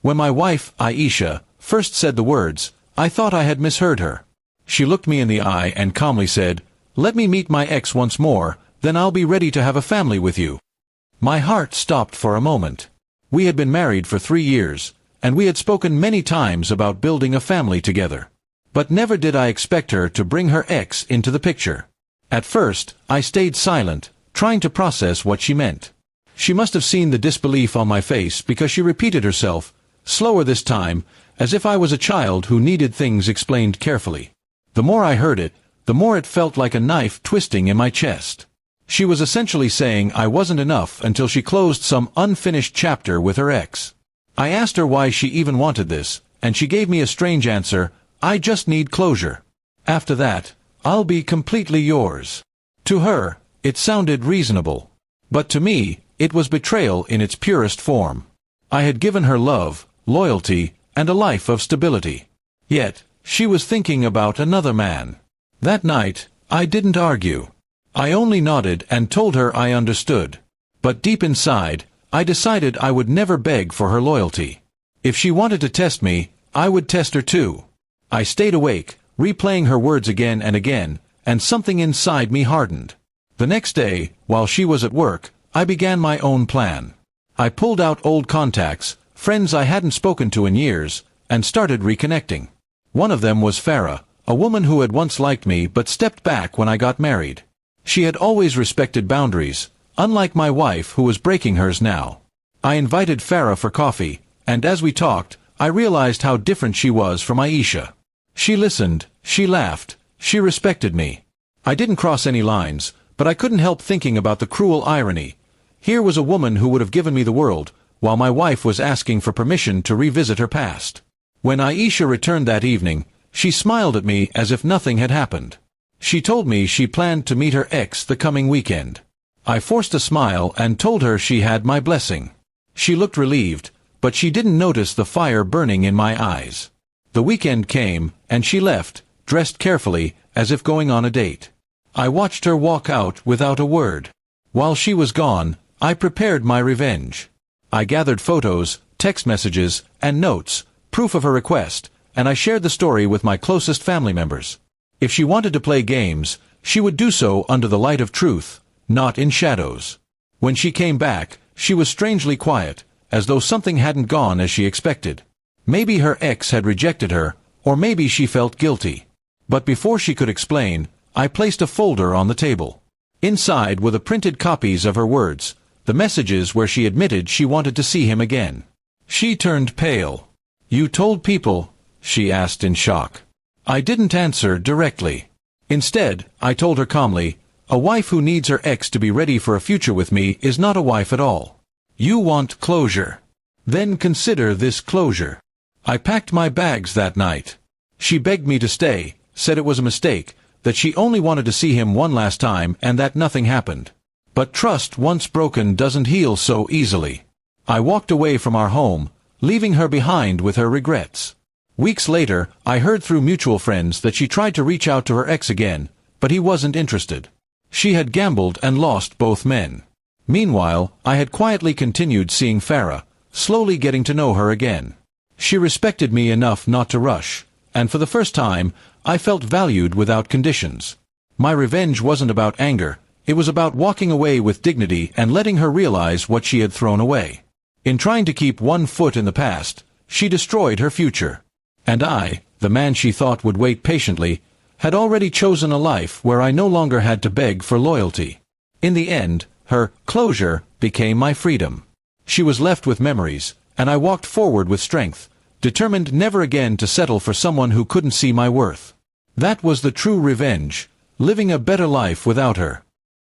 When my wife, Aisha, first said the words, I thought I had misheard her. She looked me in the eye and calmly said, "Let me meet my ex once more, then I'll be ready to have a family with you." My heart stopped for a moment. We had been married for 3 years, and we had spoken many times about building a family together. But never did I expect her to bring her ex into the picture. At first, I stayed silent, trying to process what she meant. She must have seen the disbelief on my face because she repeated herself, slower this time, as if I was a child who needed things explained carefully. The more I heard it, the more it felt like a knife twisting in my chest. She was essentially saying I wasn't enough until she closed some unfinished chapter with her ex. I asked her why she even wanted this, and she gave me a strange answer, "I just need closure. After that, I'll be completely yours." To her, it sounded reasonable. But to me, it was betrayal in its purest form. I had given her love, loyalty, and a life of stability. Yet, she was thinking about another man. That night, I didn't argue. I only nodded and told her I understood. But deep inside, I decided I would never beg for her loyalty. If she wanted to test me, I would test her too. I stayed awake, replaying her words again and again, and something inside me hardened. The next day, while she was at work, I began my own plan. I pulled out old contacts, friends I hadn't spoken to in years, and started reconnecting. One of them was Farah, a woman who had once liked me but stepped back when I got married. She had always respected boundaries, unlike my wife who was breaking hers now. I invited Farah for coffee, and as we talked, I realized how different she was from Aisha. She listened, she laughed, she respected me. I didn't cross any lines, but I couldn't help thinking about the cruel irony. Here was a woman who would have given me the world, while my wife was asking for permission to revisit her past. When Aisha returned that evening, she smiled at me as if nothing had happened. She told me she planned to meet her ex the coming weekend. I forced a smile and told her she had my blessing. She looked relieved, but she didn't notice the fire burning in my eyes. The weekend came, and she left, dressed carefully, as if going on a date. I watched her walk out without a word. While she was gone, I prepared my revenge. I gathered photos, text messages, and notes, proof of her request, and I shared the story with my closest family members. If she wanted to play games, she would do so under the light of truth, not in shadows. When she came back, she was strangely quiet, as though something hadn't gone as she expected. Maybe her ex had rejected her, or maybe she felt guilty. But before she could explain, I placed a folder on the table. Inside were the printed copies of her words, the messages where she admitted she wanted to see him again. She turned pale. "You told people?" she asked in shock. I didn't answer directly. Instead, I told her calmly, "A wife who needs her ex to be ready for a future with me is not a wife at all. You want closure. Then consider this closure." I packed my bags that night. She begged me to stay, said it was a mistake, that she only wanted to see him one last time and that nothing happened. But trust once broken doesn't heal so easily. I walked away from our home, leaving her behind with her regrets. Weeks later, I heard through mutual friends that she tried to reach out to her ex again, but he wasn't interested. She had gambled and lost both men. Meanwhile, I had quietly continued seeing Farah, slowly getting to know her again. She respected me enough not to rush, and for the first time, I felt valued without conditions. My revenge wasn't about anger, it was about walking away with dignity and letting her realize what she had thrown away. In trying to keep one foot in the past, she destroyed her future. And I, the man she thought would wait patiently, had already chosen a life where I no longer had to beg for loyalty. In the end, her closure became my freedom. She was left with memories, and I walked forward with strength, determined never again to settle for someone who couldn't see my worth. That was the true revenge, living a better life without her.